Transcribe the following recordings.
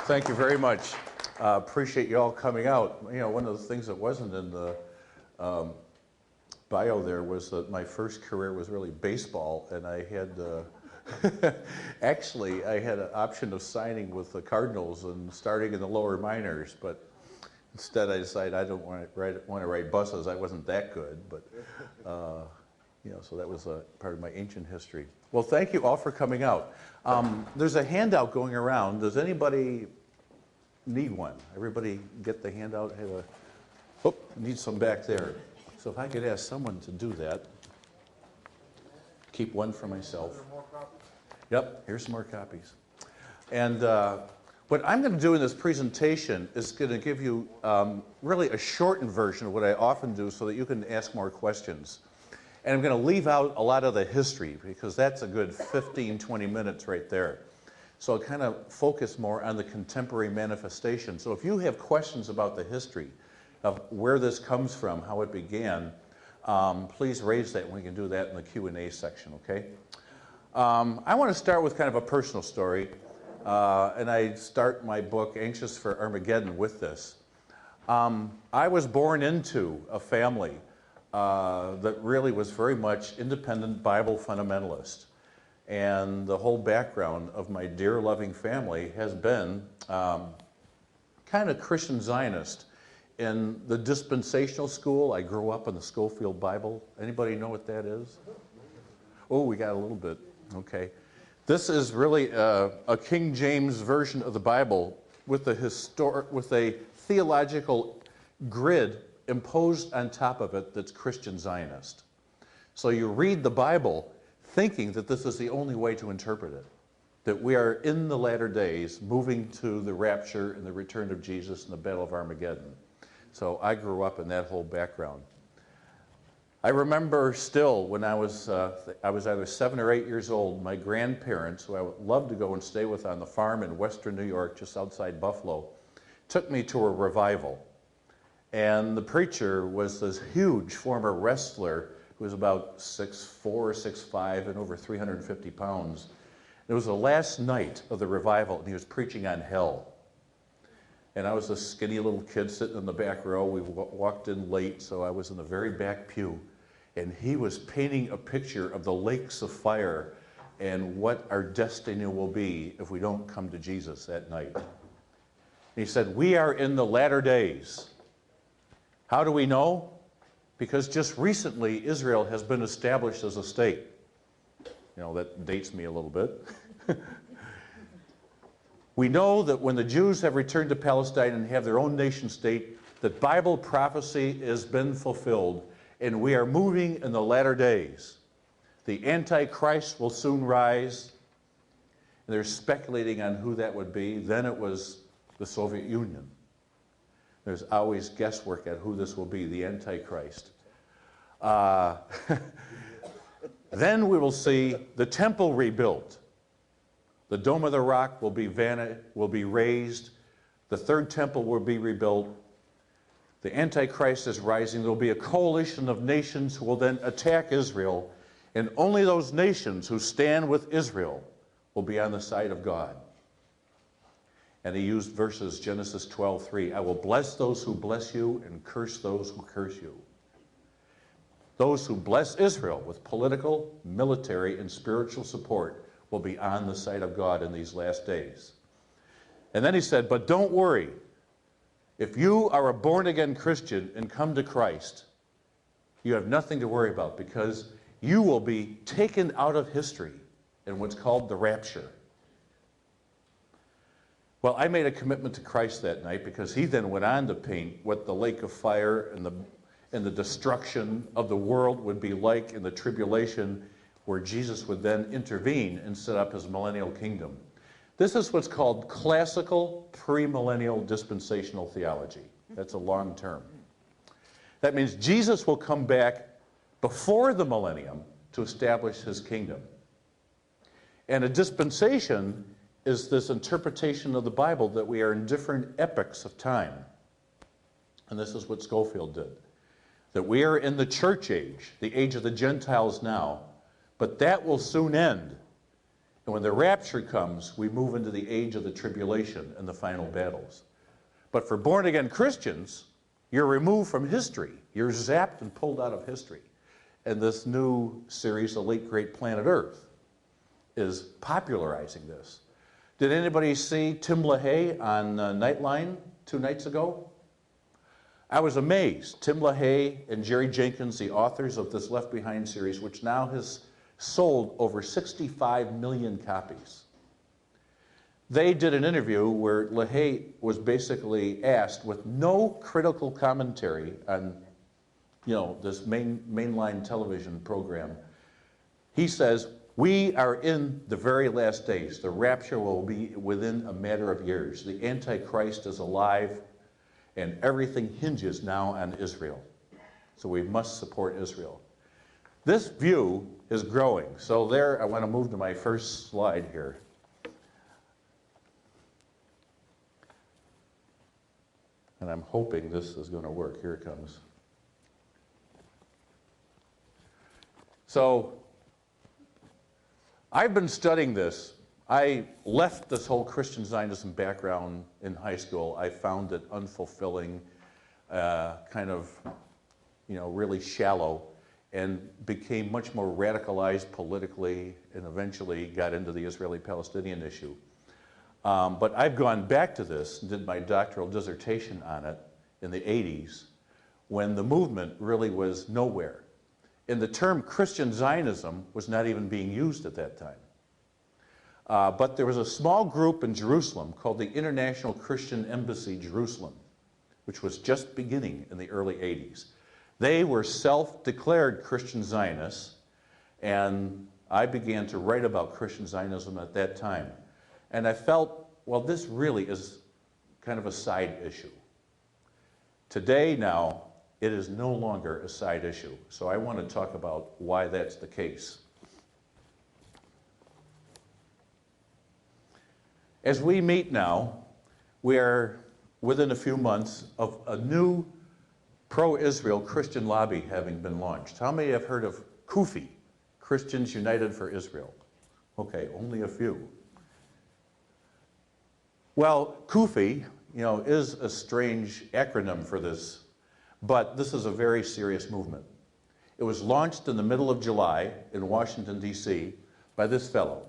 Thank you very much. Appreciate you all coming out. You know, one of the things that wasn't in the bio there was that my first career was really baseball, and I had actually I had an option of signing with the Cardinals and starting in the lower minors, but instead I decided I don't want to ride buses. I wasn't that good, but you know, so that was a part of my ancient history. Well, thank you all for coming out. There's a handout going around. Does anybody need one? Everybody get the handout? Need some back there. So if I could ask someone to do that. Keep one for myself. Yep, here's some more copies. And what I'm going to do in this presentation is going to give you really a shortened version of what I often do so that you can ask more questions. And I'm going to leave out a lot of the history because that's a good 15, 20 minutes right there. So I'll kind of focus more on the contemporary manifestation. So if you have questions about the history of where this comes from, how it began, please raise that and we can do that in the Q&A section, okay? I want to start with kind of a personal story. And I start my book, Anxious for Armageddon, with this. I was born into a family that really was very much independent Bible fundamentalist. And the whole background of my dear loving family has been kind of Christian Zionist. In the dispensational school, I grew up in the Schofield Bible. Anybody know what that is? Oh, we got a little bit. Okay. This is really a King James version of the Bible with a theological grid imposed on top of it that's Christian Zionist. So you read the Bible thinking that this is the only way to interpret it, that we are in the latter days moving to the rapture and the return of Jesus and the Battle of Armageddon. So I grew up in that whole background. I remember still when I was either 7 or 8 years old, my grandparents, who I would love to go and stay with on the farm in western New York, just outside Buffalo, took me to a revival. And the preacher was this huge former wrestler who was about 6'4", 6'5", and over 350 pounds. It was the last night of the revival, and he was preaching on hell. And I was a skinny little kid sitting in the back row. We walked in late, so I was in the very back pew. And he was painting a picture of the lakes of fire and what our destiny will be if we don't come to Jesus that night. And he said, we are in the latter days. How do we know? Because just recently, Israel has been established as a state. You know, that dates me a little bit. We know that when the Jews have returned to Palestine and have their own nation state, that Bible prophecy has been fulfilled, and we are moving in the latter days. The Antichrist will soon rise, and they're speculating on who that would be. Then it was the Soviet Union. There's always guesswork at who this will be, the Antichrist. Then we will see the temple rebuilt. The Dome of the Rock will be raised. The third temple will be rebuilt. The Antichrist is rising. There will be a coalition of nations who will then attack Israel, and only those nations who stand with Israel will be on the side of God. And he used verses Genesis 12:3. I will bless those who bless you and curse those who curse you. Those who bless Israel with political, military, and spiritual support will be on the side of God in these last days. And then he said, but don't worry. If you are a born-again Christian and come to Christ, you have nothing to worry about because you will be taken out of history in what's called the rapture. Well, I made a commitment to Christ that night because he then went on to paint what the lake of fire and the destruction of the world would be like in the tribulation, where Jesus would then intervene and set up his millennial kingdom. This is what's called classical premillennial dispensational theology. That's a long term. That means Jesus will come back before the millennium to establish his kingdom. And a dispensation is this interpretation of the Bible that we are in different epochs of time. And this is what Schofield did. That we are in the church age, the age of the Gentiles now, but that will soon end. And when the rapture comes, we move into the age of the tribulation and the final battles. But for born-again Christians, you're removed from history. You're zapped and pulled out of history. And this new series, The Late Great Planet Earth, is popularizing this. Did anybody see Tim LaHaye on Nightline 2 nights ago? I was amazed. Tim LaHaye and Jerry Jenkins, the authors of this Left Behind series, which now has sold over 65 million copies. They did an interview where LaHaye was basically asked, with no critical commentary on, this mainline television program. He says, we are in the very last days. The rapture will be within a matter of years. The Antichrist is alive, and everything hinges now on Israel. So we must support Israel. This view is growing. So there, I want to move to my first slide here. And I'm hoping this is going to work. Here it comes. So I've been studying this. I left this whole Christian Zionism background in high school. I found it unfulfilling, kind of, really shallow, and became much more radicalized politically, and eventually got into the Israeli-Palestinian issue. But I've gone back to this and did my doctoral dissertation on it in the 80s, when the movement really was nowhere. And the term Christian Zionism was not even being used at that time. But there was a small group in Jerusalem called the International Christian Embassy Jerusalem, which was just beginning in the early 80s. They were self-declared Christian Zionists, and I began to write about Christian Zionism at that time. And I felt, well, this really is kind of a side issue. Today now, it is no longer a side issue. So I want to talk about why that's the case. As we meet now, we are within a few months of a new pro-Israel Christian lobby having been launched. How many have heard of CUFI, Christians United for Israel? Okay, only a few. Well, CUFI, is a strange acronym for this, but this is a very serious movement. It was launched in the middle of July in Washington, D.C. by this fellow,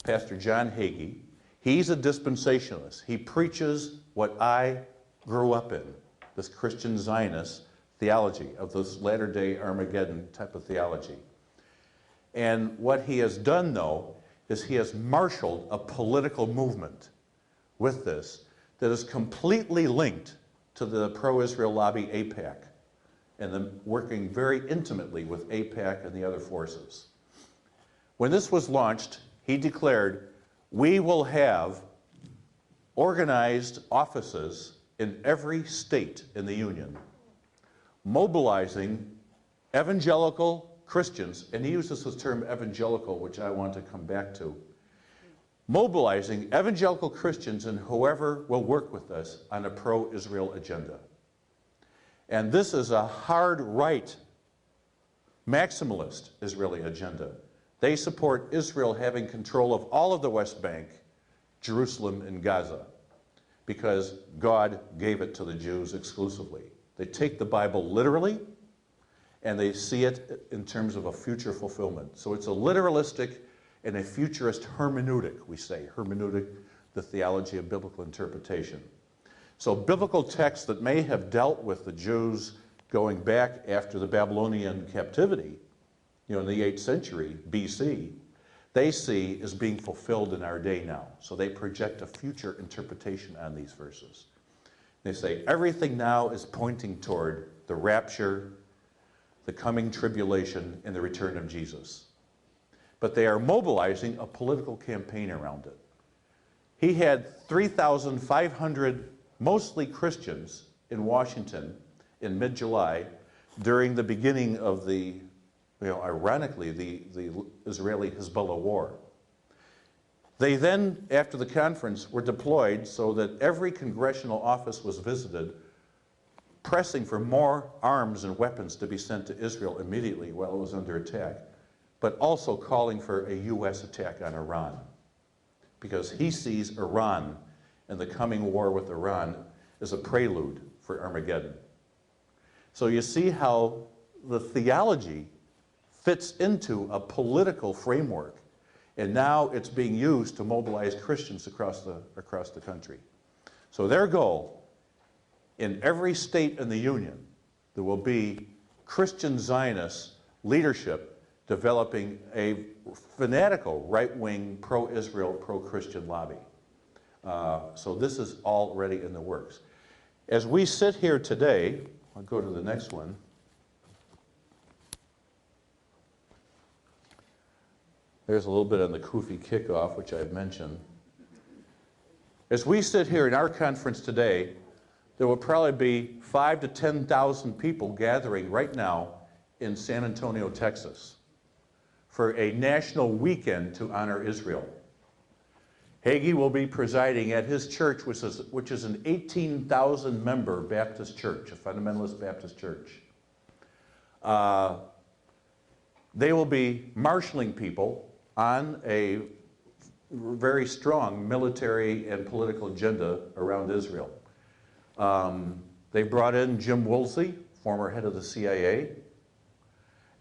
Pastor John Hagee. He's a dispensationalist. He preaches what I grew up in, this Christian Zionist theology of this latter-day Armageddon type of theology. And what he has done, though, is he has marshaled a political movement with this that is completely linked to the pro-Israel lobby AIPAC, and then working very intimately with AIPAC and the other forces. When this was launched, he declared, we will have organized offices in every state in the Union, mobilizing evangelical Christians, and he uses the term evangelical, which I want to come back to, mobilizing evangelical Christians and whoever will work with us on a pro-Israel agenda. And this is a hard right, maximalist Israeli agenda. They support Israel having control of all of the West Bank, Jerusalem, and Gaza, because God gave it to the Jews exclusively. They take the Bible literally, and they see it in terms of a future fulfillment. So it's a literalistic and a futurist hermeneutic, we say. Hermeneutic, the theology of biblical interpretation. So biblical texts that may have dealt with the Jews going back after the Babylonian captivity, in the 8th century BC, they see as being fulfilled in our day now. So they project a future interpretation on these verses. They say everything now is pointing toward the rapture, the coming tribulation, and the return of Jesus. But they are mobilizing a political campaign around it. He had 3,500 mostly Christians in Washington in mid-July during the beginning of the, ironically, the Israeli-Hezbollah war. They then, after the conference, were deployed so that every congressional office was visited, pressing for more arms and weapons to be sent to Israel immediately while it was under attack. but also calling for a U.S. attack on Iran, because he sees Iran and the coming war with Iran as a prelude for Armageddon. So you see how the theology fits into a political framework, and now it's being used to mobilize Christians across the country. So their goal, in every state in the Union, there will be Christian Zionist leadership developing a fanatical right-wing pro-Israel, pro-Christian lobby. So this is already in the works. As we sit here today, I'll go to the next one. There's a little bit on the Kufi kickoff, which I've mentioned. As we sit here in our conference today, there will probably be 5,000 to 10,000 people gathering right now in San Antonio, Texas, for a national weekend to honor Israel. Hagee will be presiding at his church, which is an 18,000-member Baptist church, a fundamentalist Baptist church. They will be marshaling people on a very strong military and political agenda around Israel. They brought in Jim Woolsey, former head of the CIA,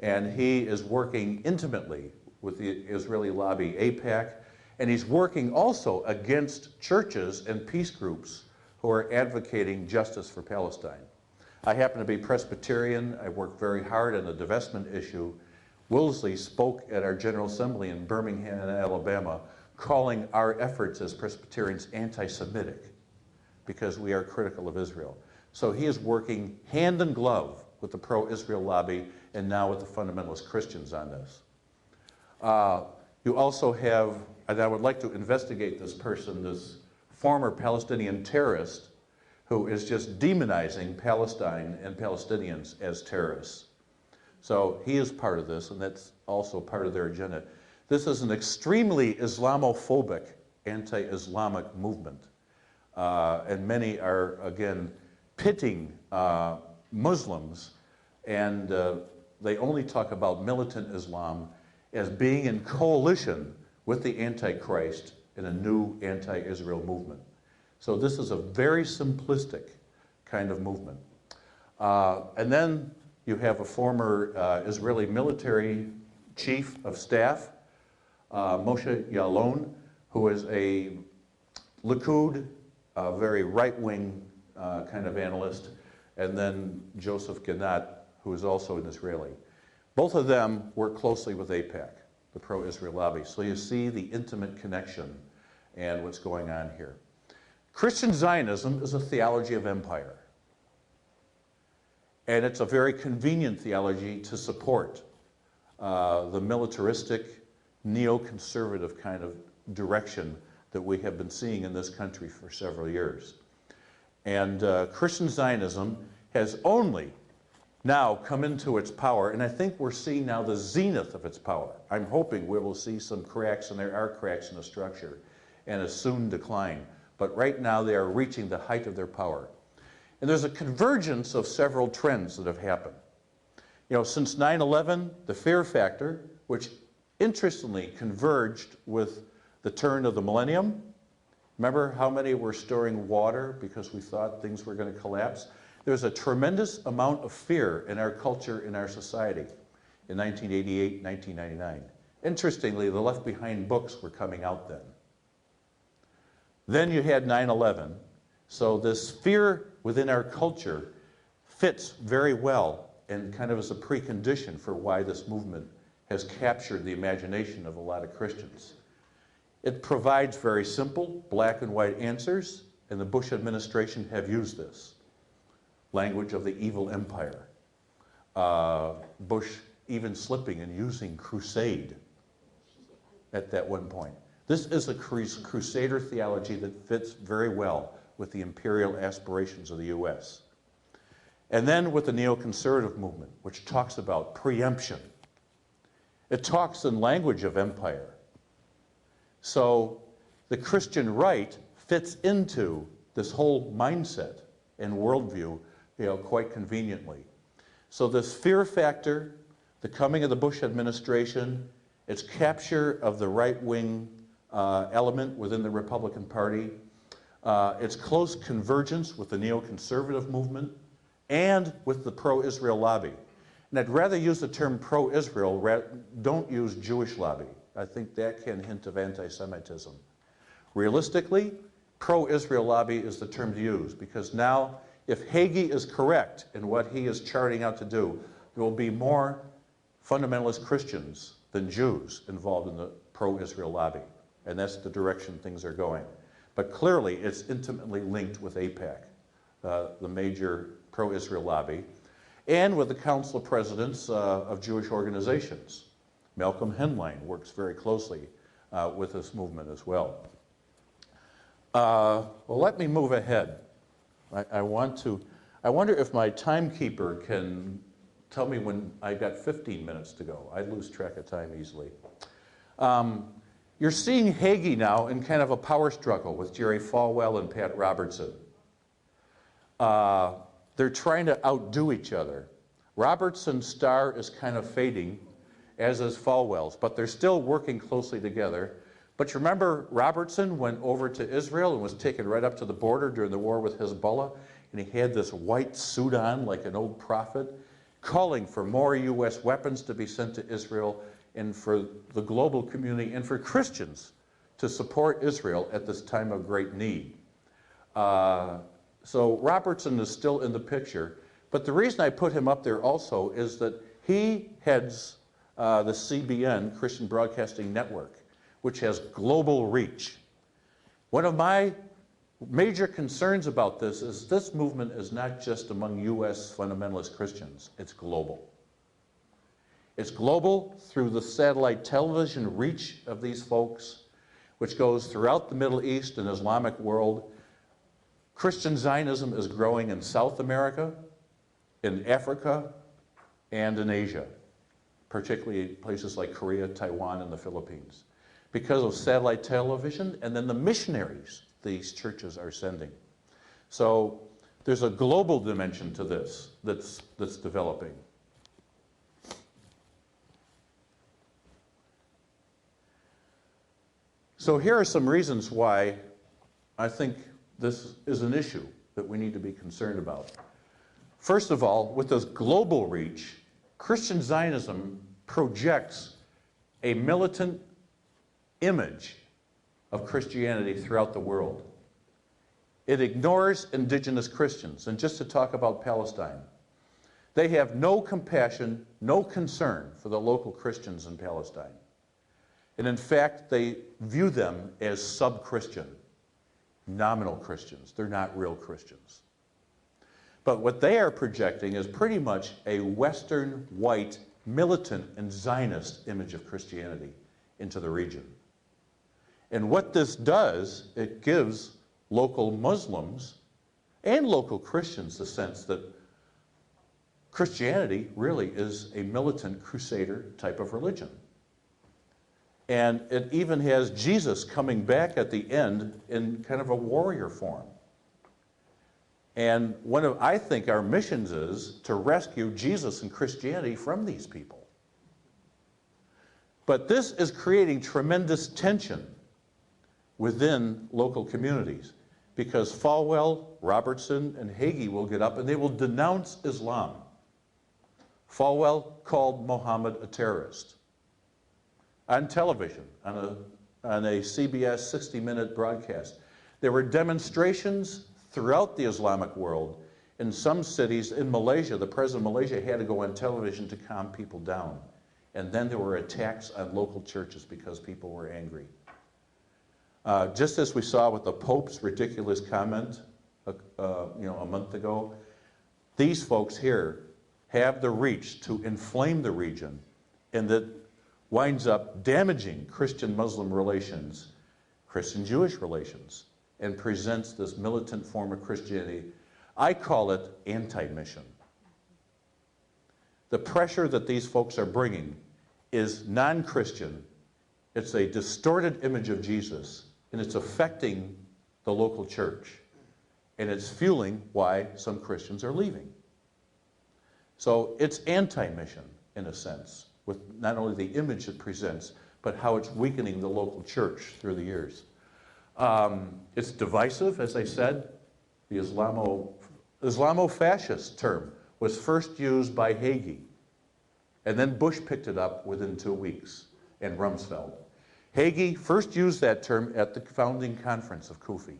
and he is working intimately with the Israeli lobby AIPAC, and he's working also against churches and peace groups who are advocating justice for Palestine. I happen to be Presbyterian. I work very hard on the divestment issue. Woolsey spoke at our General Assembly in Birmingham, Alabama, calling our efforts as Presbyterians anti-Semitic because we are critical of Israel. So he is working hand in glove with the pro-Israel lobby and now with the fundamentalist Christians on this. You also have, and I would like to investigate this person, this former Palestinian terrorist who is just demonizing Palestine and Palestinians as terrorists. So he is part of this, and that's also part of their agenda. This is an extremely Islamophobic, anti-Islamic movement. And many are, again, pitting Muslims, and they only talk about militant Islam as being in coalition with the Antichrist in a new anti-Israel movement. So this is a very simplistic kind of movement. And then you have a former Israeli military chief of staff, Moshe Yaalon, who is a Likud, a very right-wing kind of analyst, and then Joseph Ganat, who is also an Israeli. Both of them work closely with AIPAC, the pro-Israel lobby. So you see the intimate connection and what's going on here. Christian Zionism is a theology of empire. And it's a very convenient theology to support the militaristic, neoconservative kind of direction that we have been seeing in this country for several years. And Christian Zionism has only now come into its power, and I think we're seeing now the zenith of its power. I'm hoping we will see some cracks, and there are cracks in the structure, and a soon decline. But right now they are reaching the height of their power. And there's a convergence of several trends that have happened. You know, since 9/11, the fear factor, which interestingly converged with the turn of the millennium. Remember how many were storing water because we thought things were going to collapse? There's a tremendous amount of fear in our culture, in our society, in 1988, 1999. Interestingly, the Left Behind books were coming out then. Then you had 9/11. So this fear within our culture fits very well and kind of is a precondition for why this movement has captured the imagination of a lot of Christians. It provides very simple black and white answers, and the Bush administration have used this. Language of the evil empire. Bush even slipping and using crusade at that one point. This is a crusader theology that fits very well with the imperial aspirations of the U.S. And then with the neoconservative movement, which talks about preemption. It talks in language of empire. So the Christian right fits into this whole mindset and worldview, you know, quite conveniently. So this fear factor, the coming of the Bush administration, its capture of the right-wing element within the Republican Party, its close convergence with the neoconservative movement, and with the pro-Israel lobby. And I'd rather use the term pro-Israel, don't use Jewish lobby. I think that can hint of anti-Semitism. Realistically, pro-Israel lobby is the term to use, because now, if Hagee is correct in what he is charting out to do, there will be more fundamentalist Christians than Jews involved in the pro-Israel lobby. And that's the direction things are going. But clearly, it's intimately linked with AIPAC, the major pro-Israel lobby, and with the Council of Presidents of Jewish organizations. Malcolm Henlein works very closely with this movement as well. Well, let me move ahead. I wonder if my timekeeper can tell me when I got 15 minutes to go. I lose track of time easily. You're seeing Hagee now in kind of a power struggle with Jerry Falwell and Pat Robertson. They're trying to outdo each other. Robertson's star is kind of fading, as is Falwell's, but they're still working closely together. But you remember Robertson went over to Israel and was taken right up to the border during the war with Hezbollah, and he had this white suit on like an old prophet, calling for more U.S. weapons to be sent to Israel and for the global community and for Christians to support Israel at this time of great need. So Robertson is still in the picture, but the reason I put him up there also is that he heads the CBN, Christian Broadcasting Network, which has global reach. One of my major concerns about this movement is not just among U.S. fundamentalist Christians, it's global. It's global through the satellite television reach of these folks, which goes throughout the Middle East and Islamic world. Christian Zionism is growing in South America, in Africa, and in Asia, particularly places like Korea, Taiwan, and the Philippines, because of satellite television and then the missionaries these churches are sending. So there's a global dimension to this that's developing. So here are some reasons why I think this is an issue that we need to be concerned about. First of all, with this global reach, Christian Zionism projects a militant image of Christianity throughout the world. It ignores indigenous Christians. And just to talk about Palestine, they have no compassion, no concern for the local Christians in Palestine. And in fact, they view them as sub-Christian, nominal Christians. They're not real Christians. But what they are projecting is pretty much a Western, white, militant, and Zionist image of Christianity into the region. And what this does, it gives local Muslims and local Christians the sense that Christianity really is a militant crusader type of religion. And it even has Jesus coming back at the end in kind of a warrior form. And one of, I think, our missions is to rescue Jesus and Christianity from these people. But this is creating tremendous tension within local communities, because Falwell, Robertson, and Hagee will get up and they will denounce Islam. Falwell called Muhammad a terrorist. On television, on a CBS 60-minute broadcast, there were demonstrations throughout the Islamic world. In some cities, in Malaysia, the president of Malaysia had to go on television to calm people down. And then there were attacks on local churches because people were angry. Just as we saw with the Pope's ridiculous comment a month ago, these folks here have the reach to inflame the region, and that winds up damaging Christian-Muslim relations, Christian-Jewish relations, and presents this militant form of Christianity. I call it anti-mission. The pressure that these folks are bringing is non-Christian. It's a distorted image of Jesus, and it's affecting the local church. And it's fueling why some Christians are leaving. So it's anti-mission. in a sense, with not only the image it presents, but how it's weakening the local church through the years. It's divisive, as I said. The Islamo-fascist term was first used by Hagee, and then Bush picked it up within 2 weeks, and Rumsfeld. Hagee first used that term at the founding conference of CUFI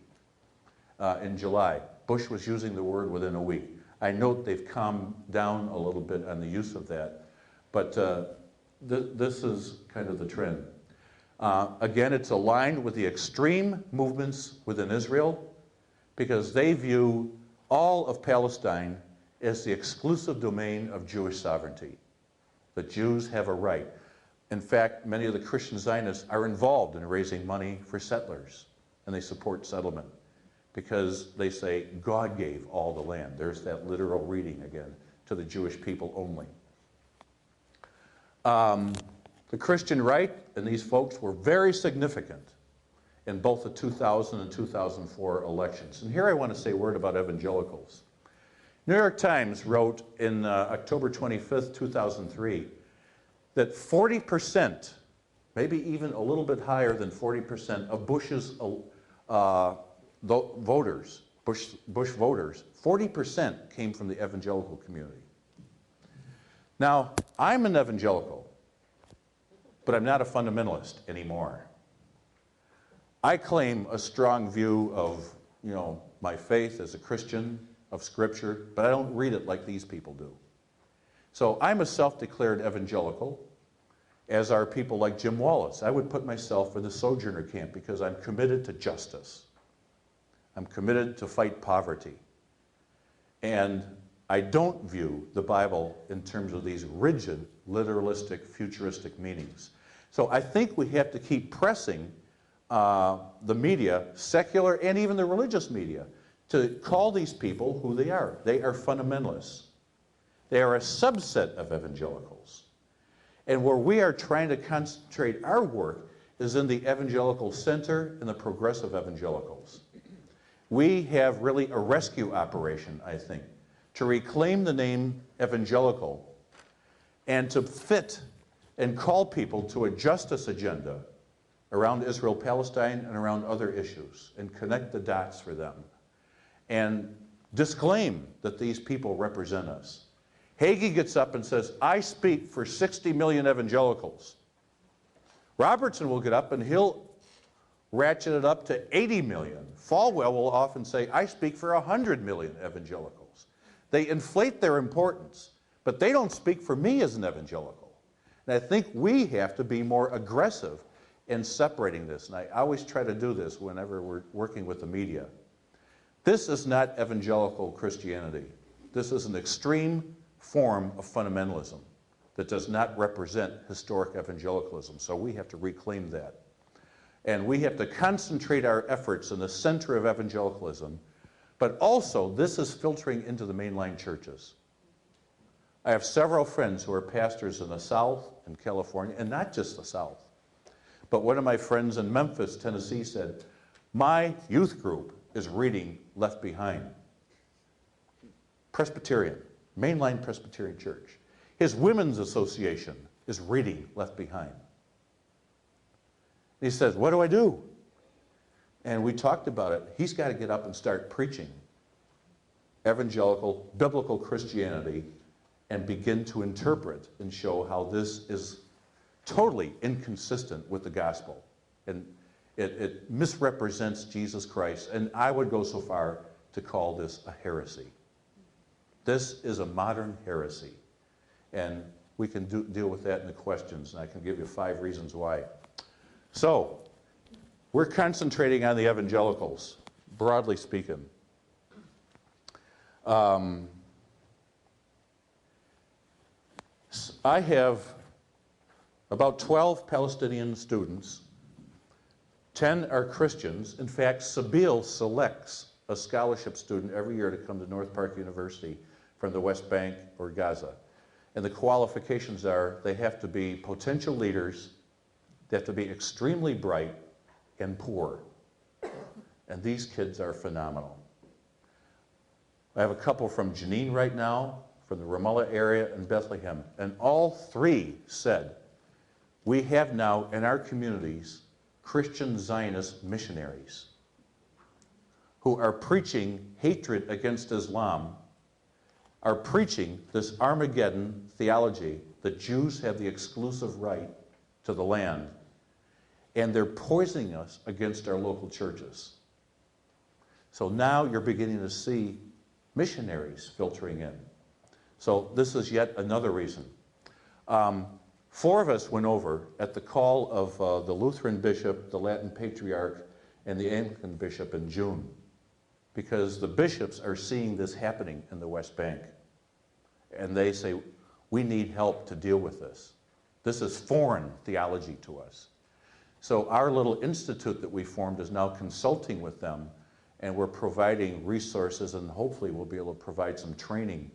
in July. Bush was using the word within a week. I note they've calmed down a little bit on the use of that, but this is kind of the trend. Again, it's aligned with the extreme movements within Israel because they view all of Palestine as the exclusive domain of Jewish sovereignty. The Jews have a right. In fact, many of the Christian Zionists are involved in raising money for settlers, and they support settlement because they say God gave all the land. There's that literal reading again, to the Jewish people only. The Christian right and these folks were very significant in both the 2000 and 2004 elections. And here I want to say a word about evangelicals. New York Times wrote in October 25th, 2003, that 40%, maybe even a little bit higher than 40% of Bush's voters, Bush voters, 40% came from the evangelical community. Now, I'm an evangelical, but I'm not a fundamentalist anymore. I claim a strong view of, my faith as a Christian, of Scripture, but I don't read it like these people do. So I'm a self-declared evangelical, as are people like Jim Wallace. I would put myself in the sojourner camp because I'm committed to justice. I'm committed to fight poverty. And I don't view the Bible in terms of these rigid, literalistic, futuristic meanings. So I think we have to keep pressing the media, secular and even the religious media, to call these people who they are. They are fundamentalists. They are a subset of evangelicals. And where we are trying to concentrate our work is in the evangelical center and the progressive evangelicals. We have really a rescue operation, I think, to reclaim the name evangelical and to fit and call people to a justice agenda around Israel-Palestine and around other issues and connect the dots for them and disclaim that these people represent us. Hagee gets up and says, I speak for 60 million evangelicals. Robertson will get up and he'll ratchet it up to 80 million. Falwell will often say, I speak for 100 million evangelicals. They inflate their importance, but they don't speak for me as an evangelical. And I think we have to be more aggressive in separating this. And I always try to do this whenever we're working with the media. This is not evangelical Christianity. This is an extreme form of fundamentalism that does not represent historic evangelicalism. So we have to reclaim that. And we have to concentrate our efforts in the center of evangelicalism, but also this is filtering into the mainline churches. I have several friends who are pastors in the South and California, and not just the South. But one of my friends in Memphis, Tennessee said, my youth group is reading Left Behind. Presbyterian, mainline Presbyterian church. His women's association is reading Left Behind. He says, what do I do? And we talked about it. He's got to get up and start preaching evangelical, biblical Christianity and begin to interpret and show how this is totally inconsistent with the gospel. And it misrepresents Jesus Christ. And I would go so far to call this a heresy. This is a modern heresy. And we can deal with that in the questions, and I can give you 5 reasons why. So, we're concentrating on the evangelicals, broadly speaking. I have about 12 Palestinian students. 10 are Christians. In fact, Sabeel selects a scholarship student every year to come to North Park University from the West Bank or Gaza. And the qualifications are they have to be potential leaders, they have to be extremely bright, and poor. And these kids are phenomenal. I have a couple from Jenin right now, from the Ramallah area and Bethlehem. And all three said, we have now in our communities Christian Zionist missionaries who are preaching hatred against Islam, are preaching this Armageddon theology that Jews have the exclusive right to the land, and they're poisoning us against our local churches. So now you're beginning to see missionaries filtering in. So this is yet another reason. 4 of us went over at the call of the Lutheran bishop, the Latin patriarch, and the Anglican bishop in June, because the bishops are seeing this happening in the West Bank. And they say, we need help to deal with this. This is foreign theology to us. So our little institute that we formed is now consulting with them, and we're providing resources, and hopefully we'll be able to provide some training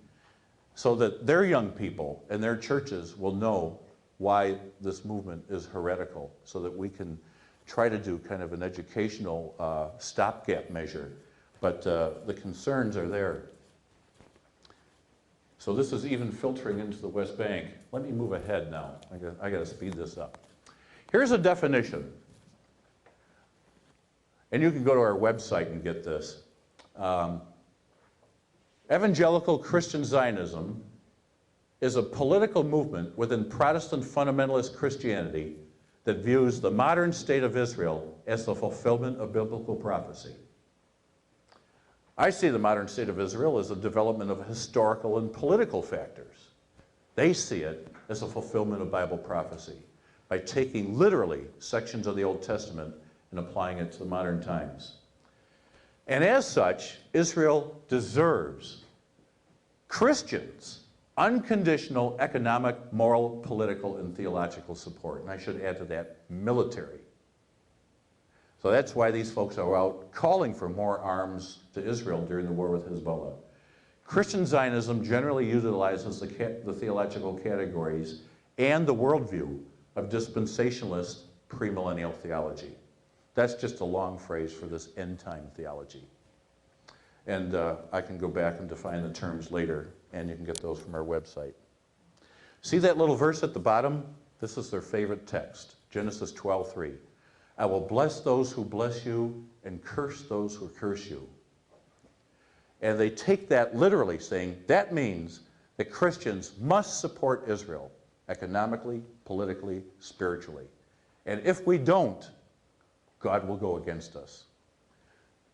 so that their young people and their churches will know why this movement is heretical, so that we can try to do kind of an educational stopgap measure. But the concerns are there. So this is even filtering into the West Bank. Let me move ahead now. I got to speed this up. Here's a definition. And you can go to our website and get this. Evangelical Christian Zionism is a political movement within Protestant fundamentalist Christianity that views the modern state of Israel as the fulfillment of biblical prophecy. I see the modern state of Israel as a development of historical and political factors. They see it as a fulfillment of Bible prophecy by taking literally sections of the Old Testament and applying it to the modern times. And as such, Israel deserves Christians' unconditional economic, moral, political, and theological support. And I should add to that, military. So that's why these folks are out calling for more arms to Israel during the war with Hezbollah. Christian Zionism generally utilizes the theological categories and the worldview of dispensationalist premillennial theology. That's just a long phrase for this end-time theology. And I can go back and define the terms later, and you can get those from our website. See that little verse at the bottom? This is their favorite text, Genesis 12:3. I will bless those who bless you and curse those who curse you. And they take that literally, saying that means that Christians must support Israel economically, politically, spiritually. And if we don't, God will go against us.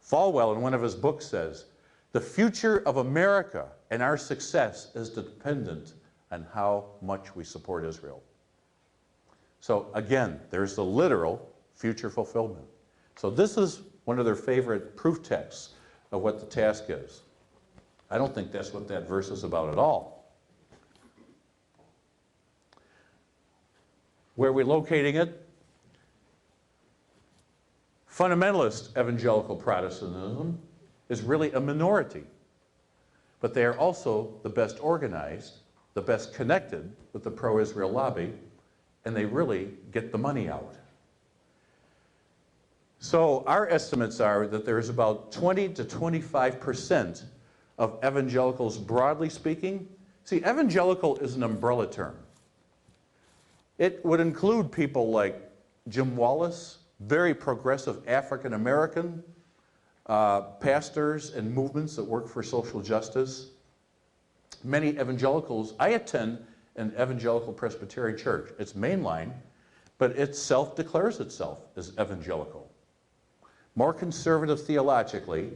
Falwell, in one of his books, says, the future of America and our success is dependent on how much we support Israel. So again, there's the literal future fulfillment. So this is one of their favorite proof texts of what the task is. I don't think that's what that verse is about at all. Where are we locating it? Fundamentalist evangelical Protestantism is really a minority, but they are also the best organized, the best connected with the pro-Israel lobby, and they really get the money out. So our estimates are that there's about 20 to 25% of evangelicals, broadly speaking. See, evangelical is an umbrella term. It would include people like Jim Wallace, very progressive African American pastors and movements that work for social justice. Many evangelicals, I attend an evangelical Presbyterian church. It's mainline, but it self-declares itself as evangelical. More conservative theologically,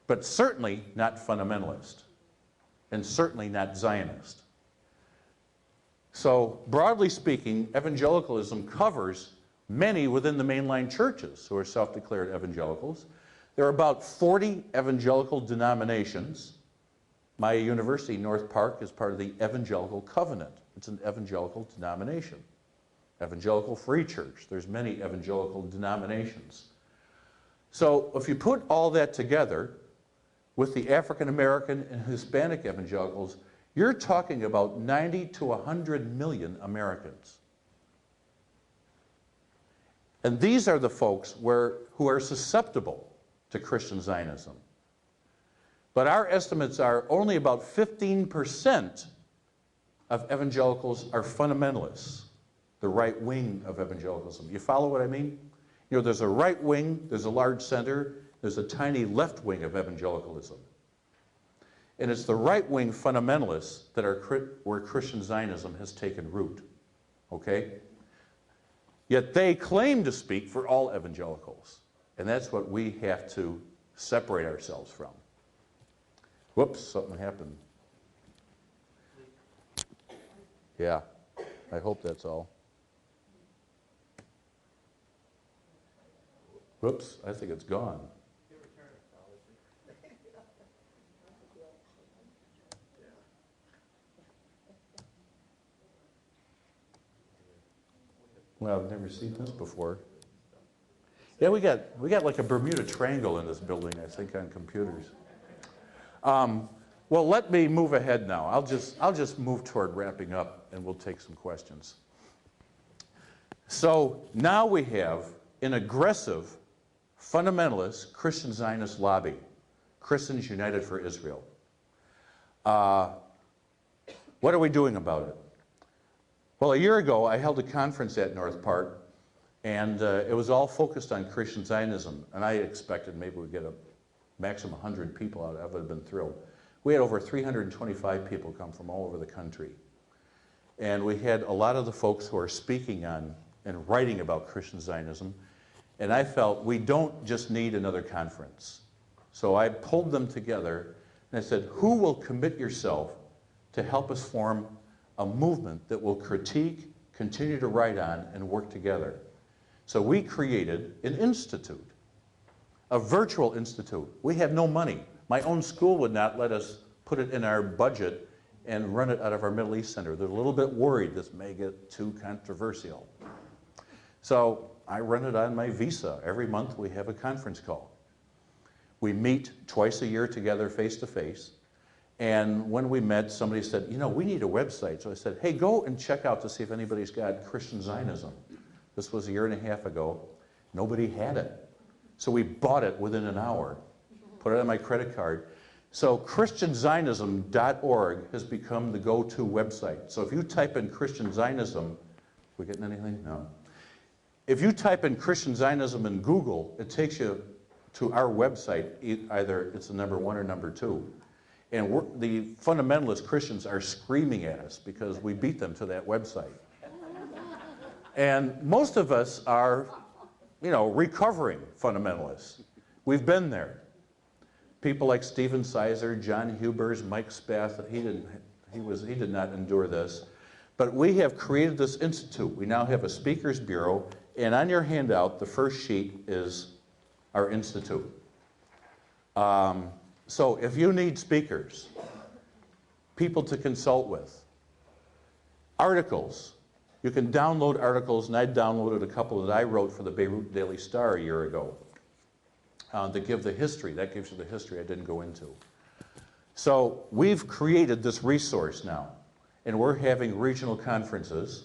but certainly not fundamentalist, and certainly not Zionist. So, broadly speaking, evangelicalism covers many within the mainline churches who are self-declared evangelicals. There are about 40 evangelical denominations. My university, North Park, is part of the Evangelical Covenant. It's an evangelical denomination. Evangelical Free Church, there's many evangelical denominations. So if you put all that together with the African American and Hispanic evangelicals, you're talking about 90 to 100 million Americans. And these are the folks who are susceptible to Christian Zionism. But our estimates are only about 15% of evangelicals are fundamentalists, the right wing of evangelicalism. You follow what I mean? You know, there's a right wing, there's a large center, there's a tiny left wing of evangelicalism. And it's the right wing fundamentalists that are where Christian Zionism has taken root. Okay? Yet they claim to speak for all evangelicals. And that's what we have to separate ourselves from. Whoops, something happened. Yeah, I hope that's all. Whoops, I think it's gone. Well, I've never seen this before. Yeah, we got like a Bermuda Triangle in this building, I think, on computers. Well, let me move ahead now. I'll just move toward wrapping up, and we'll take some questions. So now we have an aggressive, fundamentalist Christian Zionist lobby, Christians United for Israel. What are we doing about it? Well, a year ago, I held a conference at North Park, and it was all focused on Christian Zionism, and I expected maybe we'd get a maximum 100 people out. I would have been thrilled. We had over 325 people come from all over the country. And we had a lot of the folks who are speaking on and writing about Christian Zionism. And I felt we don't just need another conference. So I pulled them together and I said, who will commit yourself to help us form a movement that will critique, continue to write on, and work together? So we created an institute, a virtual institute. We have no money. My own school would not let us put it in our budget and run it out of our Middle East Center. They're a little bit worried this may get too controversial. So I run it on my visa. Every month we have a conference call. We meet twice a year together face to face. And when we met, somebody said, you know, we need a website. So I said, hey, go and check out to see if anybody's got Christian Zionism. This was a year and a half ago. Nobody had it. So we bought it within an hour, put it on my credit card. So ChristianZionism.org has become the go-to website. So if you type in Christian Zionism, we getting anything? No. If you type in Christian Zionism in Google, it takes you to our website. Either it's the number 1 or number 2. And the fundamentalist Christians are screaming at us because we beat them to that website. And most of us are, you know, recovering fundamentalists. We've been there. People like Stephen Sizer, John Hubers, Mike Spath, he did not endure this. But we have created this institute. We now have a speakers bureau, and on your handout, the first sheet is our institute. So if you need speakers, people to consult with, articles, you can download articles, and I downloaded a couple that I wrote for the Beirut Daily Star a year ago that give the history. That gives you the history I didn't go into. So we've created this resource now, and we're having regional conferences.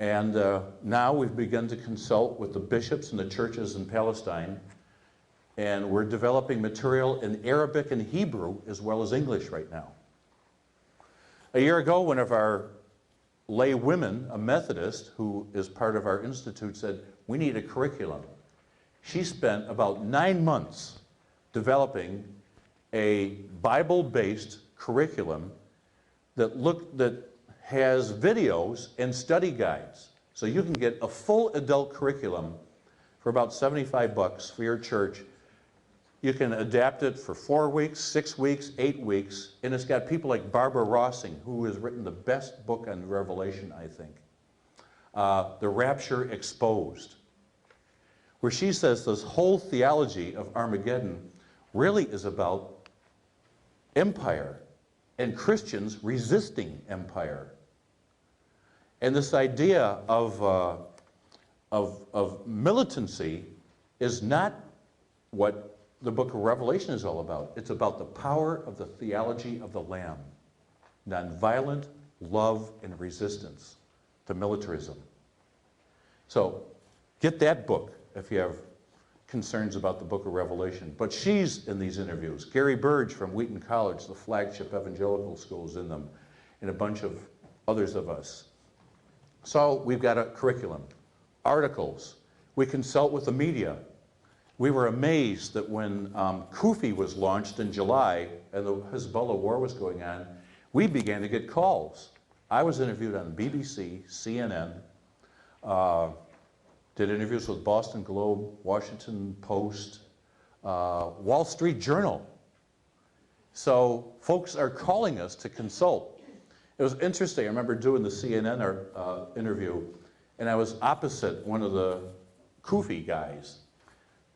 And now we've begun to consult with the bishops and the churches in Palestine, and we're developing material in Arabic and Hebrew as well as English right now. A year ago, one of our lay women, a Methodist who is part of our institute, said, we need a curriculum. She spent about 9 months developing a Bible-based curriculum that has videos and study guides. So you can get a full adult curriculum for about $75 for your church. You can adapt it for 4 weeks, 6 weeks, 8 weeks, and it's got people like Barbara Rossing, who has written the best book on Revelation, I think, The Rapture Exposed, where she says this whole theology of Armageddon really is about empire and Christians resisting empire. And this idea of militancy is not what the book of Revelation is all about. It's about the power of the theology of the Lamb, nonviolent love and resistance to militarism. So get that book if you have concerns about the book of Revelation. But she's in these interviews. Gary Burge from Wheaton College, the flagship evangelical school, is in them, and a bunch of others of us. So we've got a curriculum, articles. We consult with the media. We were amazed that when CUFI was launched in July and the Hezbollah war was going on, we began to get calls. I was interviewed on BBC, CNN, did interviews with Boston Globe, Washington Post, Wall Street Journal. So folks are calling us to consult. It was interesting. I remember doing the CNN interview, and I was opposite one of the CUFI guys.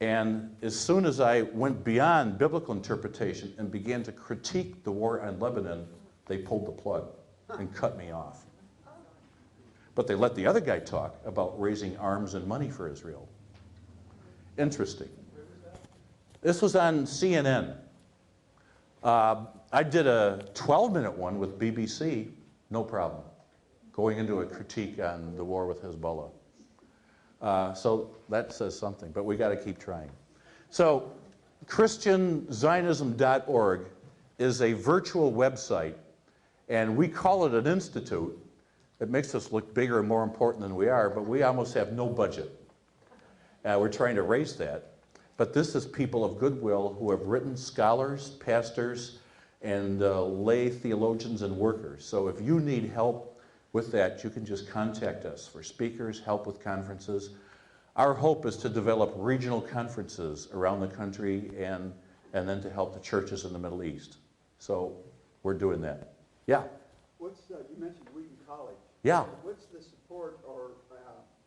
And as soon as I went beyond biblical interpretation and began to critique the war on Lebanon, they pulled the plug and cut me off. But they let the other guy talk about raising arms and money for Israel. Interesting. This was on CNN. I did a 12-minute one with BBC, no problem, going into a critique on the war with Hezbollah. So that says something, but we got to keep trying. So ChristianZionism.org is a virtual website, and we call it an institute. It makes us look bigger and more important than we are, but we almost have no budget. We're trying to raise that. But this is people of goodwill who have written, scholars, pastors, and lay theologians and workers. So if you need help with that, you can just contact us for speakers, help with conferences. Our hope is to develop regional conferences around the country and then to help the churches in the Middle East. So we're doing that. Yeah? You mentioned Wheaton College. Yeah. What's the support or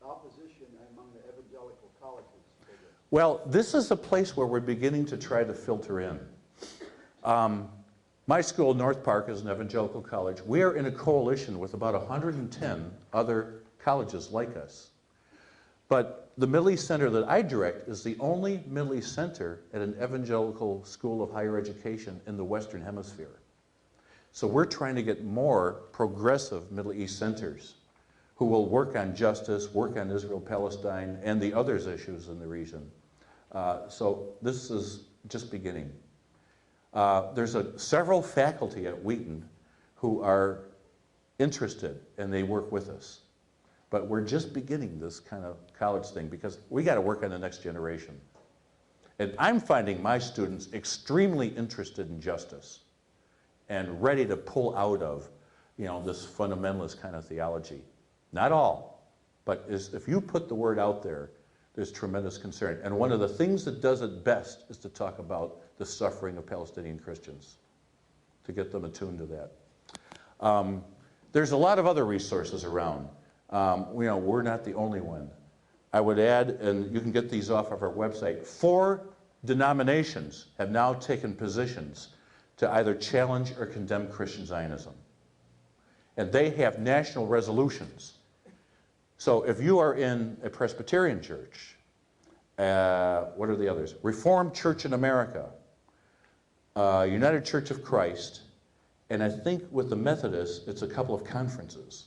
opposition among the evangelical colleges? Well, this is a place where we're beginning to try to filter in. My school, North Park, is an evangelical college. We are in a coalition with about 110 other colleges like us. But the Middle East Center that I direct is the only Middle East center at an evangelical school of higher education in the Western Hemisphere. So we're trying to get more progressive Middle East centers who will work on justice, work on Israel, Palestine, and the other issues in the region. So this is just beginning. There's several faculty at Wheaton who are interested, and they work with us. But we're just beginning this kind of college thing because we got to work on the next generation. And I'm finding my students extremely interested in justice and ready to pull out of, this fundamentalist kind of theology. Not all, but if you put the word out there, there's tremendous concern. And one of the things that does it best is to talk about the suffering of Palestinian Christians, to get them attuned to that. There's a lot of other resources around. We're not the only one. I would add, and you can get these off of our website, 4 denominations have now taken positions to either challenge or condemn Christian Zionism. And they have national resolutions. So if you are in a Presbyterian church, what are the others? Reformed Church in America, United Church of Christ, and I think with the Methodists, it's a couple of conferences.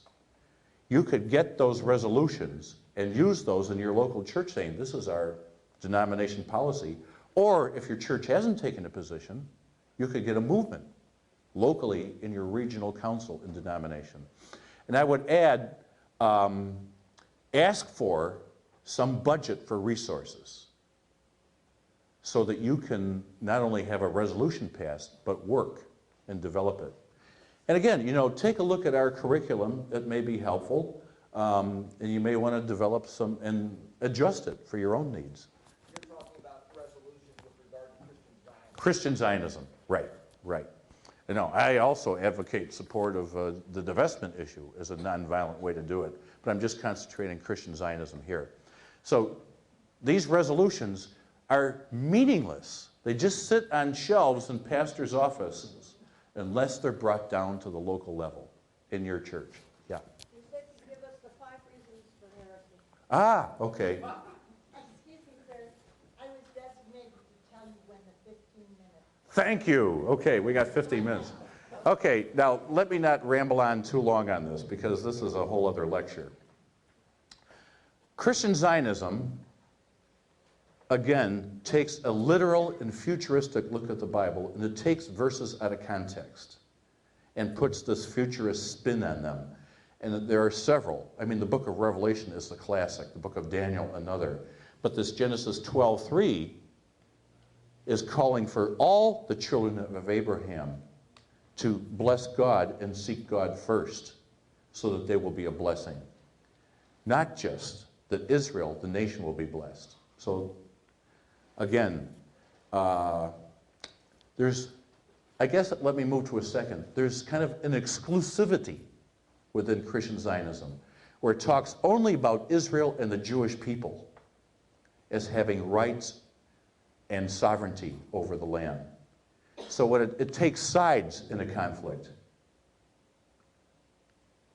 You could get those resolutions and use those in your local church saying, this is our denomination policy. Or if your church hasn't taken a position, you could get a movement locally in your regional council and denomination. And I would add, ask for some budget for resources so that you can not only have a resolution passed, but work and develop it. And again, take a look at our curriculum. It may be helpful, and you may want to develop some and adjust it for your own needs. You're talking about resolutions with regard to Christian Zionism, right. I also advocate support of the divestment issue as a nonviolent way to do it, but I'm just concentrating on Christian Zionism here. So these resolutions are meaningless. They just sit on shelves in pastors' offices unless they're brought down to the local level in your church. Yeah. You said to give us the 5 reasons for heresy. Ah, okay. Excuse me, sir. I was designated to tell you when the 15 minutes. Thank you. Okay, we got 15 minutes. Okay, now let me not ramble on too long on this because this is a whole other lecture. Christian Zionism again, takes a literal and futuristic look at the Bible, and it takes verses out of context and puts this futurist spin on them. And there are several. I mean, the book of Revelation is the classic, the book of Daniel another. But this Genesis 12:3 is calling for all the children of Abraham to bless God and seek God first so that they will be a blessing. Not just that Israel, the nation, will be blessed. So, again, I guess, let me move to a second. There's kind of an exclusivity within Christian Zionism where it talks only about Israel and the Jewish people as having rights and sovereignty over the land. So what it takes sides in a conflict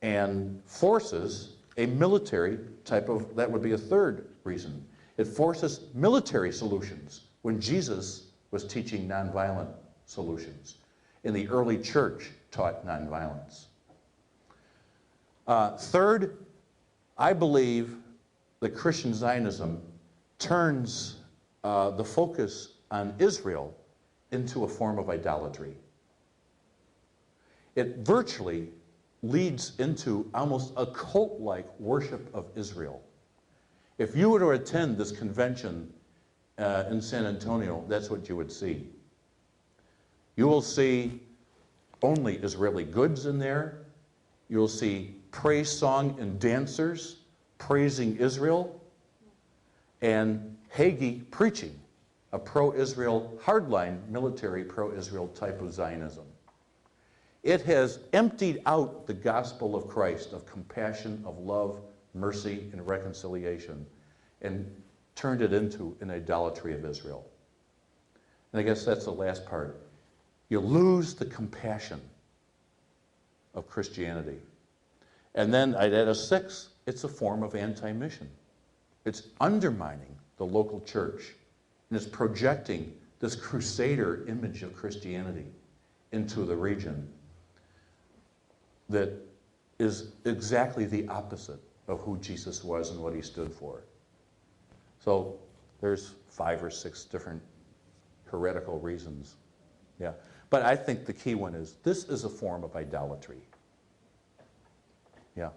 and forces a military type of, that would be a third reason. It forces military solutions when Jesus was teaching nonviolent solutions. In the early church taught nonviolence. Third, I believe that Christian Zionism turns the focus on Israel into a form of idolatry. It virtually leads into almost a cult-like worship of Israel. If you were to attend this convention in San Antonio, that's what you would see. You will see only Israeli goods in there. You'll see praise song and dancers praising Israel, and Hagee preaching a pro-Israel, hardline military pro-Israel type of Zionism. It has emptied out the gospel of Christ, of compassion, of love, mercy, and reconciliation, and turned it into an idolatry of Israel. And I guess that's the last part. You lose the compassion of Christianity. And then I'd add a sixth, it's a form of anti-mission. It's undermining the local church, and it's projecting this crusader image of Christianity into the region that is exactly the opposite of who Jesus was and what he stood for. So there's 5 or 6 different heretical reasons. Yeah. But I think the key one is this is a form of idolatry. Yeah.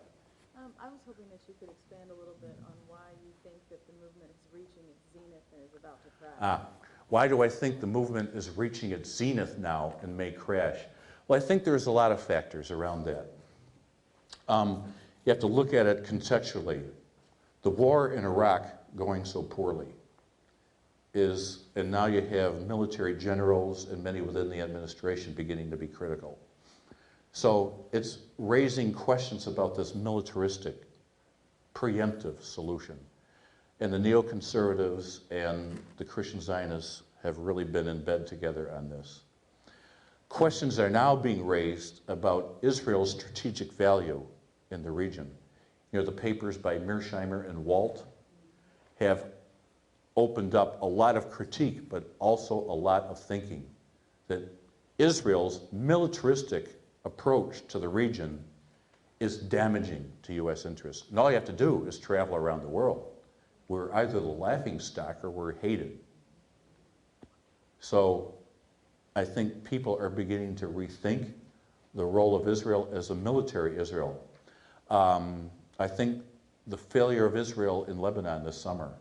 I was hoping that you could expand a little bit on why you think that the movement is reaching its zenith and is about to crash. Why do I think the movement is reaching its zenith now and may crash? Well, I think there's a lot of factors around that. You have to look at it contextually. The war in Iraq going so poorly is, and now you have military generals and many within the administration beginning to be critical. So it's raising questions about this militaristic, preemptive solution. And the neoconservatives and the Christian Zionists have really been in bed together on this. Questions are now being raised about Israel's strategic value in the region. You know, the papers by Mearsheimer and Walt have opened up a lot of critique, but also a lot of thinking that Israel's militaristic approach to the region is damaging to U.S. interests. And all you have to do is travel around the world. We're either the laughingstock or we're hated. So I think people are beginning to rethink the role of Israel as a military Israel. I think the failure of Israel in Lebanon this summer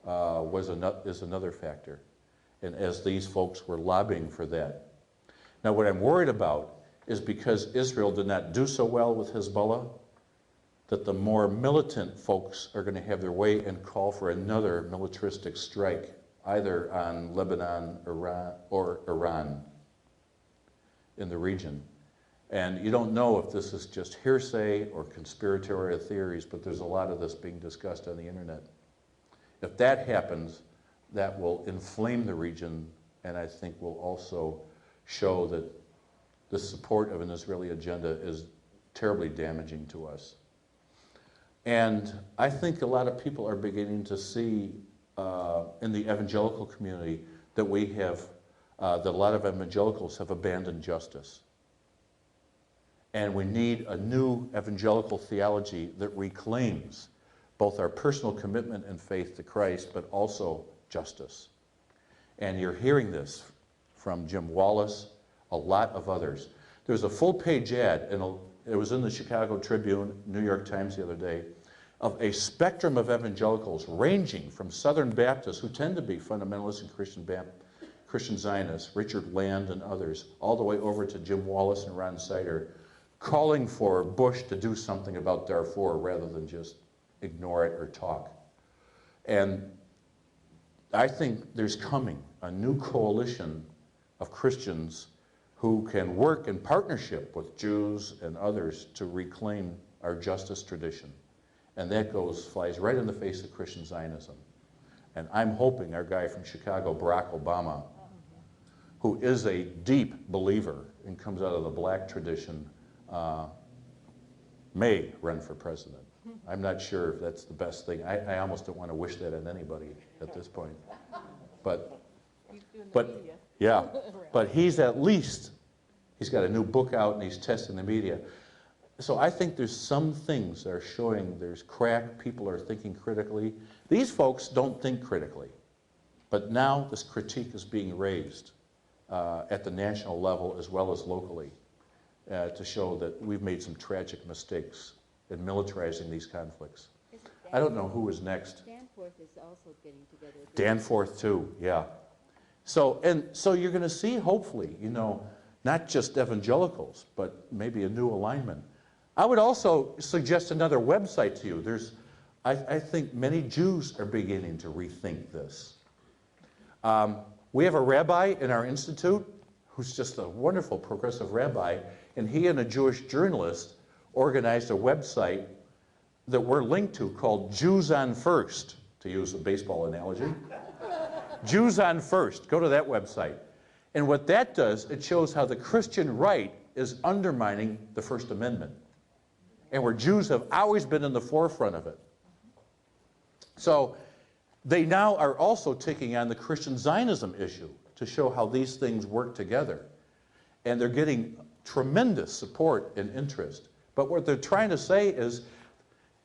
is another factor, and as these folks were lobbying for that. Now what I'm worried about is because Israel did not do so well with Hezbollah, that the more militant folks are going to have their way and call for another militaristic strike, either on Lebanon, Iran, or Iran in the region. And you don't know if this is just hearsay or conspiratorial theories, but there's a lot of this being discussed on the internet. If that happens, that will inflame the region, and I think will also show that the support of an Israeli agenda is terribly damaging to us. And I think a lot of people are beginning to see in the evangelical community that we have, that a lot of evangelicals have abandoned justice. And we need a new evangelical theology that reclaims both our personal commitment and faith to Christ, but also justice. And you're hearing this from Jim Wallace, a lot of others. There's a full-page ad, and it was in the Chicago Tribune, New York Times the other day, of a spectrum of evangelicals ranging from Southern Baptists, who tend to be fundamentalist and Christian Zionists, Richard Land and others, all the way over to Jim Wallace and Ron Sider, calling for Bush to do something about Darfur rather than just ignore it or talk. And I think there's coming a new coalition of Christians who can work in partnership with Jews and others to reclaim our justice tradition. And that flies right in the face of Christian Zionism. And I'm hoping our guy from Chicago, Barack Obama, who is a deep believer and comes out of the black tradition, may run for president. I'm not sure if that's the best thing. I almost don't want to wish that on anybody at this point. But yeah, but he's at least, he's got a new book out and he's testing the media. So I think there's some things that are showing there's crack, people are thinking critically. These folks don't think critically, but now this critique is being raised at the national level as well as locally to show that we've made some tragic mistakes in militarizing these conflicts. I don't know who is next. Danforth is also getting together. Danforth too, yeah. So you're going to see, hopefully, you know, not just evangelicals, but maybe a new alignment. I would also suggest another website to you. I think many Jews are beginning to rethink this. We have a rabbi in our institute who's just a wonderful progressive rabbi, and he and a Jewish journalist organized a website that we're linked to called Jews on First, to use a baseball analogy. Jews on First. Go to that website. And what that does, it shows how the Christian right is undermining the First Amendment, and where Jews have always been in the forefront of it. So they now are also taking on the Christian Zionism issue to show how these things work together. And they're getting tremendous support and interest. But what they're trying to say is,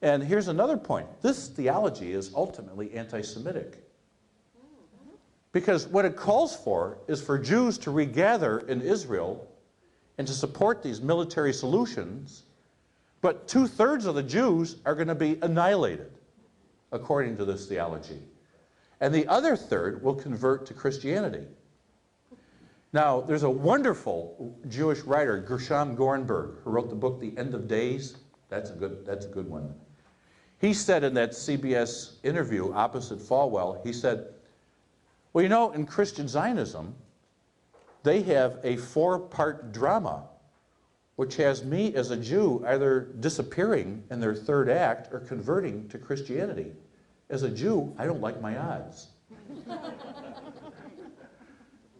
and here's another point, this theology is ultimately anti-Semitic. Because what it calls for is for Jews to regather in Israel and to support these military solutions, but 2/3 of the Jews are going to be annihilated, according to this theology. And the other third will convert to Christianity. Now, there's a wonderful Jewish writer, Gershom Gorenberg, who wrote the book The End of Days. That's a good one. He said in that CBS interview opposite Falwell, he said, well, you know, in Christian Zionism, they have a 4-part drama, which has me as a Jew either disappearing in their third act or converting to Christianity. As a Jew, I don't like my odds.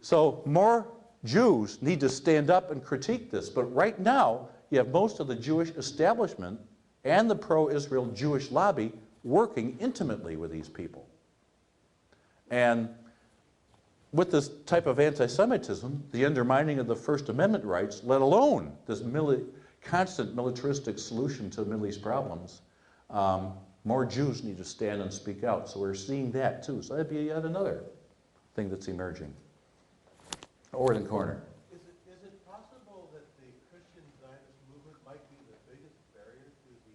So more Jews need to stand up and critique this. But right now, you have most of the Jewish establishment and the pro-Israel Jewish lobby working intimately with these people. And with this type of anti-Semitism, the undermining of the First Amendment rights, let alone this constant militaristic solution to the Middle East problems, more Jews need to stand and speak out. So we're seeing that too. So that'd be yet another thing that's emerging. Orland Corner. Is it possible that the Christian Zionist movement might be the biggest barrier to the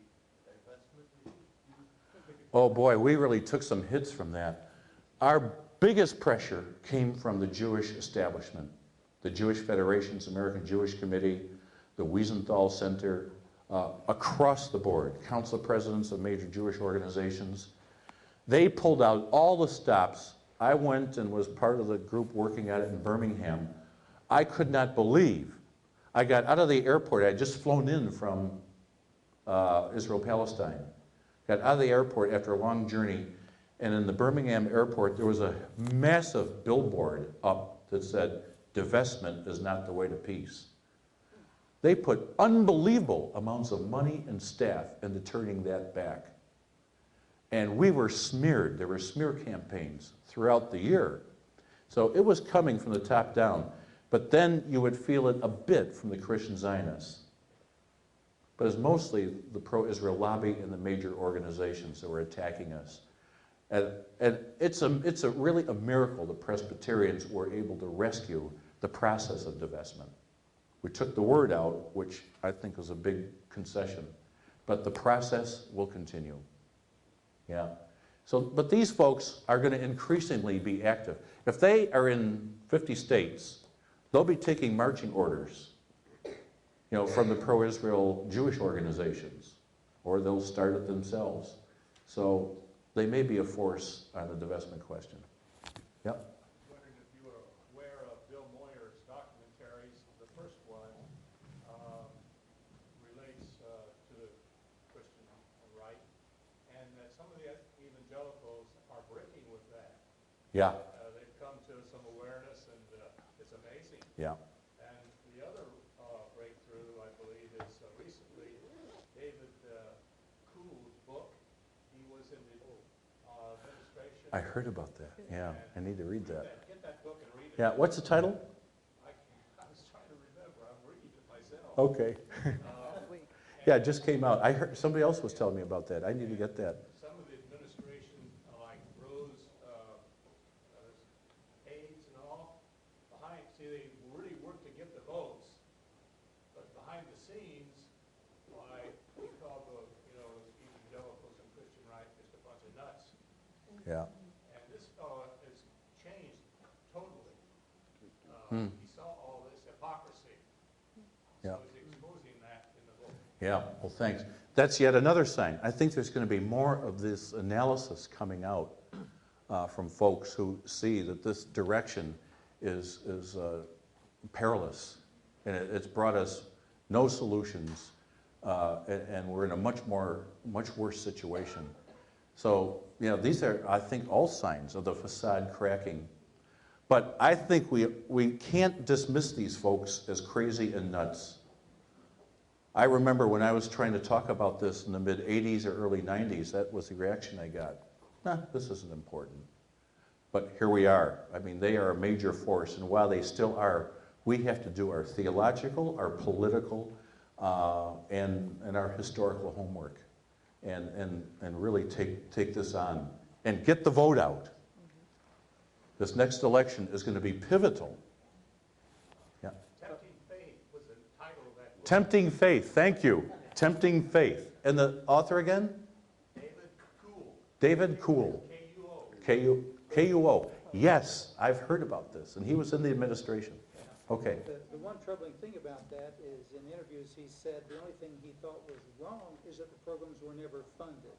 divestment issue? Oh boy, we really took some hits from that. Our biggest pressure came from the Jewish establishment, the Jewish Federation's American Jewish Committee, the Wiesenthal Center, across the board, council presidents of major Jewish organizations. They pulled out all the stops. I went and was part of the group working at it in Birmingham. I could not believe. I got out of the airport. I had just flown in from Israel, Palestine. Got out of the airport after a long journey, and in the Birmingham airport, there was a massive billboard up that said, "Divestment is not the way to peace." They put unbelievable amounts of money and staff into turning that back. And we were smeared. There were smear campaigns throughout the year. So it was coming from the top down. But then you would feel it a bit from the Christian Zionists. but it's mostly the pro-Israel lobby and the major organizations that were attacking us. And it's really a miracle the Presbyterians were able to rescue the process of divestment. We took the word out, which I think was a big concession, but the process will continue. Yeah. So, but these folks are going to increasingly be active. If they are in 50 states, they'll be taking marching orders, from the pro-Israel Jewish organizations, or they'll start it themselves. So they may be a force on the divestment question. Yep. Wondering if you were aware of Bill Moyer's documentaries. The first one relates to the Christian right, and that some of the evangelicals are breaking with that. Yeah. They've come to some awareness, and it's amazing. Yeah. And the other breakthrough, I believe, is recently David Kuhl's book. He was in the administration. I heard about that. Yeah, I need to read that. Get that book and read it. Yeah, what's the title? I was trying to remember. I'm reading it myself. Okay. Yeah, it just came out. I heard somebody else was telling me about that. I need to get that. Some of the administration, like Rose, aides and all, they really work to get the votes, but behind the scenes, we call the, evangelicals and Christian right just a bunch of nuts. Yeah. And this fellow has changed totally. He saw all this hypocrisy. Yeah. So he's exposing that in the book. Yeah, well, thanks. That's yet another sign. I think there's going to be more of this analysis coming out from folks who see that this direction is perilous, and it's brought us no solutions, and we're in a much worse situation. So, these are, I think, all signs of the facade cracking. But I think we can't dismiss these folks as crazy and nuts. I remember when I was trying to talk about this in the mid-'80s or early '90s, that was the reaction I got. This isn't important. But here we are. I mean, they are a major force, and while they still are, we have to do our theological, our political, and our historical homework, and really take this on and get the vote out. This next election is going to be pivotal. Yeah. Tempting Faith was the title of that book. Tempting Faith, thank you. Tempting Faith. And the author again? David Kuhl. David Kuhl. K-U-O. K-U-O. Yes, I've heard about this, and he was in the administration. Okay. The one troubling thing about that is in interviews he said the only thing he thought was wrong is that the programs were never funded.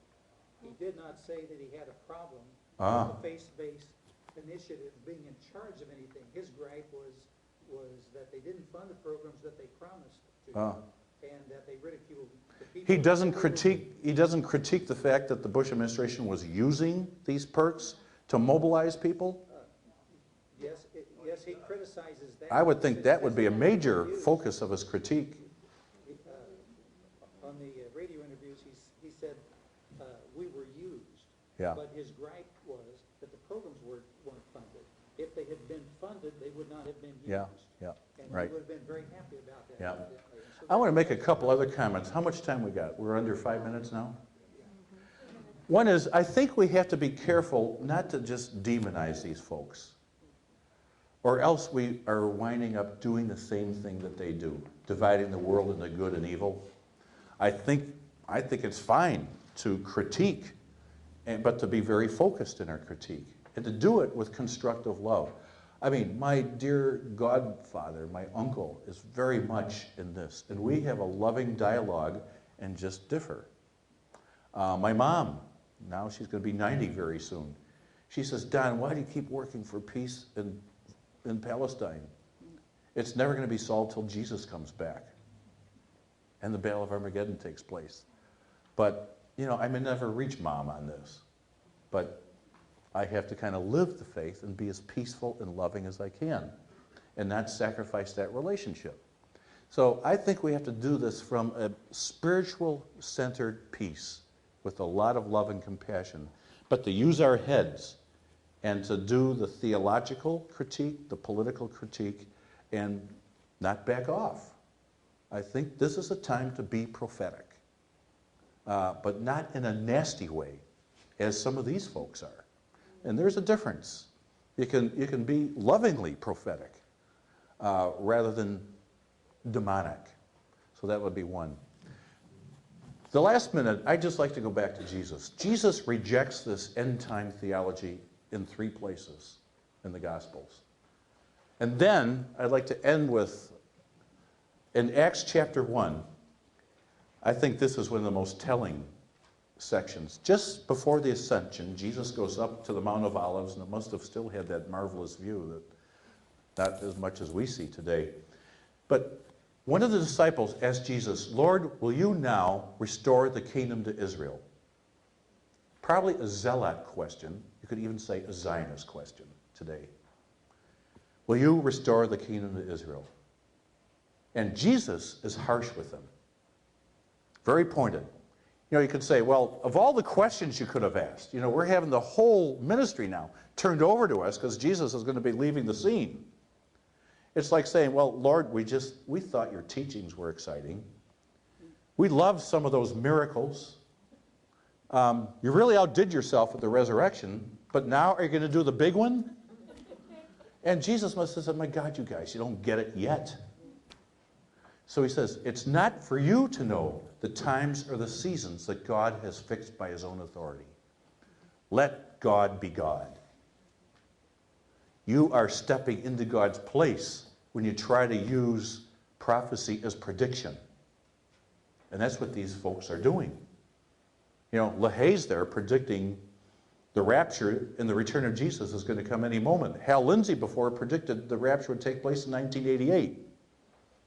He did not say that he had a problem with the faith-based initiative being in charge of anything. His gripe was that they didn't fund the programs that they promised to, and that they ridiculed the people. He doesn't critique the fact that the Bush administration was using these perks to mobilize people? Yes, he criticizes that. I would think that would be a major focus of his critique. On the radio interviews, he said we were used. Yeah. But his gripe was that the programs weren't funded. If they had been funded, they would not have been used. Yeah, And right. he would have been very happy about that. Yeah. evidently. And so I want to make a couple other comments. How much time we got? We're under 5 minutes now? One is, I think we have to be careful not to just demonize these folks, or else we are winding up doing the same thing that they do, dividing the world into good and evil. I think it's fine to critique, but to be very focused in our critique, and to do it with constructive love. I mean, my dear godfather, my uncle, is very much in this, and we have a loving dialogue and just differ. My mom, now she's going to be 90 very soon, she says, Don, why do you keep working for peace in Palestine? It's never going to be solved till Jesus comes back and the Battle of Armageddon takes place. But, I may never reach Mom on this, but I have to kind of live the faith and be as peaceful and loving as I can and not sacrifice that relationship. So I think we have to do this from a spiritual-centered peace with a lot of love and compassion, but to use our heads and to do the theological critique, the political critique, and not back off. I think this is a time to be prophetic, but not in a nasty way, as some of these folks are. And there's a difference. You can be lovingly prophetic rather than demonic. So that would be one. The last minute, I'd just like to go back to Jesus. Jesus rejects this end-time theology in 3 places in the Gospels. And then I'd like to end with, in Acts chapter 1, I think this is one of the most telling sections. Just before the ascension, Jesus goes up to the Mount of Olives, and it must have still had that marvelous view that not as much as we see today. But one of the disciples asked Jesus, Lord, will you now restore the kingdom to Israel? Probably a zealot question. You could even say a Zionist question today. Will you restore the kingdom to Israel? And Jesus is harsh with them. Very pointed. You know, you could say, well, of all the questions you could have asked, you know, we're having the whole ministry now turned over to us because Jesus is going to be leaving the scene. It's like saying, well, Lord, we thought your teachings were exciting. We loved some of those miracles. You really outdid yourself with the resurrection, but now are you going to do the big one? And Jesus must have said, my God, you guys, you don't get it yet. So he says, it's not for you to know the times or the seasons that God has fixed by his own authority. Let God be God. You are stepping into God's place when you try to use prophecy as prediction. And that's what these folks are doing. You know, LaHaye's there predicting the rapture and the return of Jesus is going to come any moment. Hal Lindsey before predicted the rapture would take place in 1988.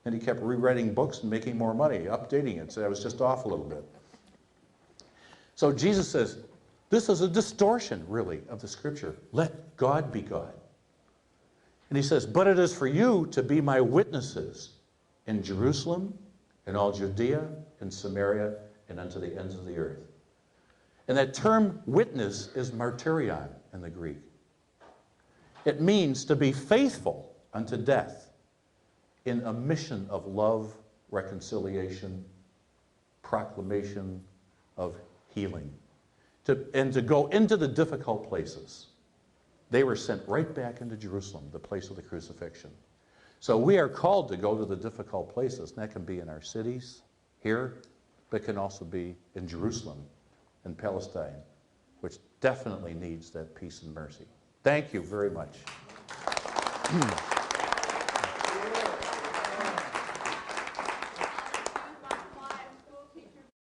And he kept rewriting books and making more money, updating it. So I was just off a little bit. So Jesus says, this is a distortion, really, of the Scripture. Let God be God. And he says, but it is for you to be my witnesses in Jerusalem, in all Judea, in Samaria, and unto the ends of the earth. And that term witness is martyrion in the Greek. It means to be faithful unto death in a mission of love, reconciliation, proclamation of healing, and to go into the difficult places. They were sent right back into Jerusalem, the place of the crucifixion. So we are called to go to the difficult places, and that can be in our cities, here, but can also be in Jerusalem and Palestine, which definitely needs that peace and mercy. Thank you very much.